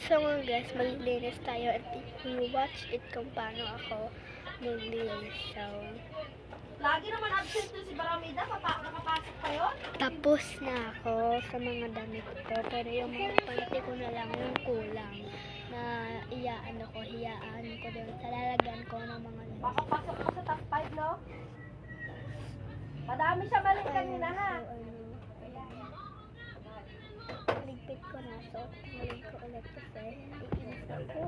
So mga guys, maglilinis tayo at you watch it kung paano ako maglinis. So, Lagi naman absent to si Baramida, nakapasok pa yun? tapos na ako sa mga damit ko, pero yung mga panty ko na lang yung kulang na hiyaan ko doon sa lalagyan ko ng mga damit. Baka pasok ko sa top 5, no? Madami siya maling kanina, ha? Ligpit ko na, so tanggalin ko ulit kasi iinis ako.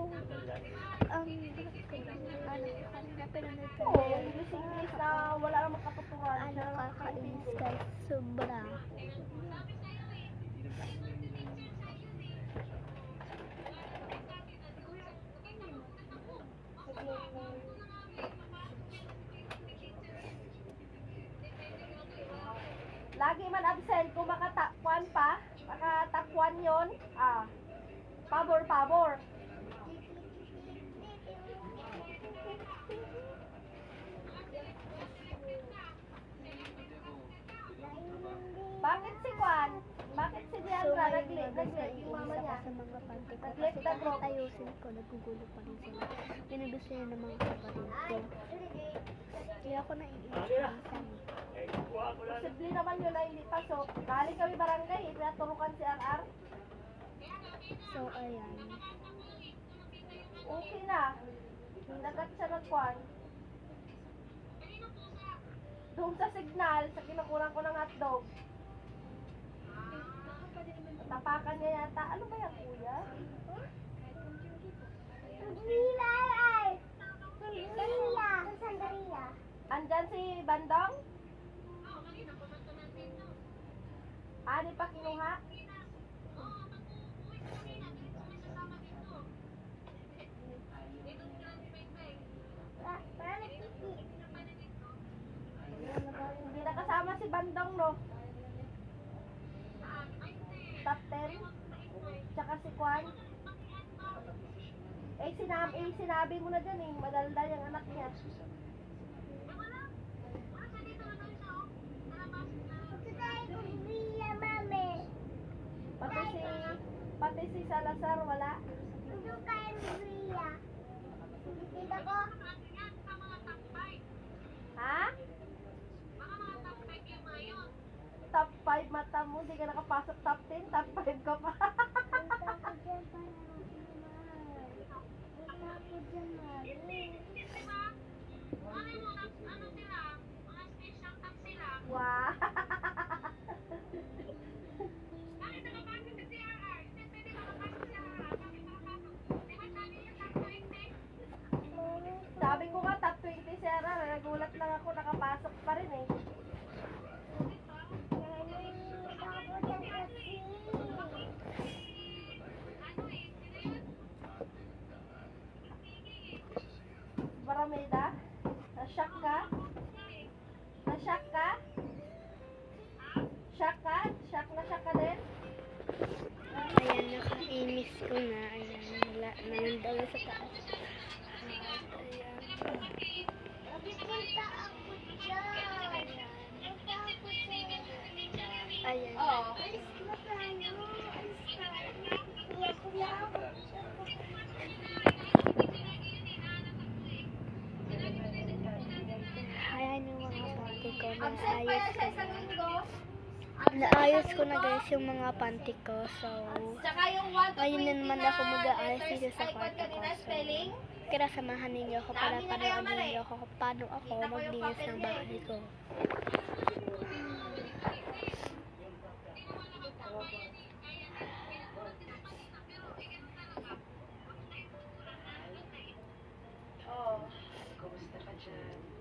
Kanina pinanood ko Oo, English na wala namang katuturan. nakakainis guys, sobra. Lagi man absent, kung makatakwan pa, makatakwan yon, pabor. Bakit si Juan? Bakit si Diandra nag-late yung mama niya? Sa mga panty ko Nag-late kasi na kahit ayusin ko, nagugulo pa rin sila. Ginugusto niya ng mga kapatid ko. Kaya ako naiinis minsan. Posible naman yun na hindi pasok. Galing kami barangay, pinaturukan si RR. So, ayan. Okay na. Nagat siya ng Juan. Doon sa signal, sa kinukulang ko ng hotdog. Tapakan niya yata. Ano ba yan, kuya? Andyan si Bandong? Di pa kinuha? Hindi nakasama si Bandong, no? Top 10? Tsaka si Kwan? Sinabi mo na dyan eh, madaldal yung anak niya. Pati si Salazar wala. Ha? Top 5 mata mo, di ka nakapasok top 10, top 5 ka pa. Wow. Sabi ko nga top 20 si Ara, nagulat lang ako, nakapasok pa rin eh. Barameda, na-shock ka? Na-shock ka? Shock ka? Shock ka din? Ayan, nakainis ko na. Ayan, wala naman daw sa taas. Ayan. Oo. Ayan yung mga panty ko. Absent pa yan sa isang linggo. Naayos ko na guys yung mga panty ko. So, Tsaka yung 1 to 20 ayun na naman ako mag-aayos dito sa icon kwarto ko. kanina, So, spelling. kaya samahan ninyo ako para panoodin ninyo ako kung paano ako maglinis ng bahay ko. Oo. Kumusta ka dyan?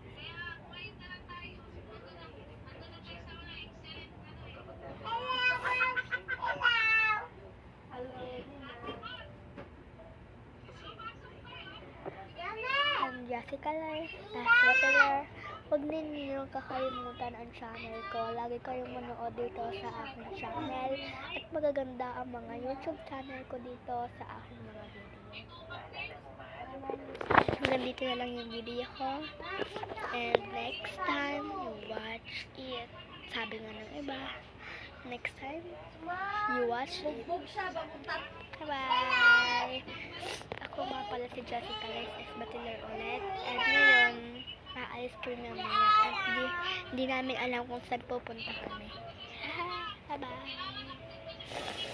Jessica Lar, Tash huwag ninyo kakalimutan ang channel ko. Lagi kayong manood dito sa aking channel at magaganda ang mga YouTube channel ko dito sa aking mga video. Hanggang dito na lang yung video ko. And next time, you watch it. Sabi nga ng iba, next time, you watch it. Bugbog siya, bagong Bye-bye! Jessica Liz S. Batelor ulit. At ngayon, aalis kami mamaya. At hindi namin alam kung saan pupunta kami. Bye-bye!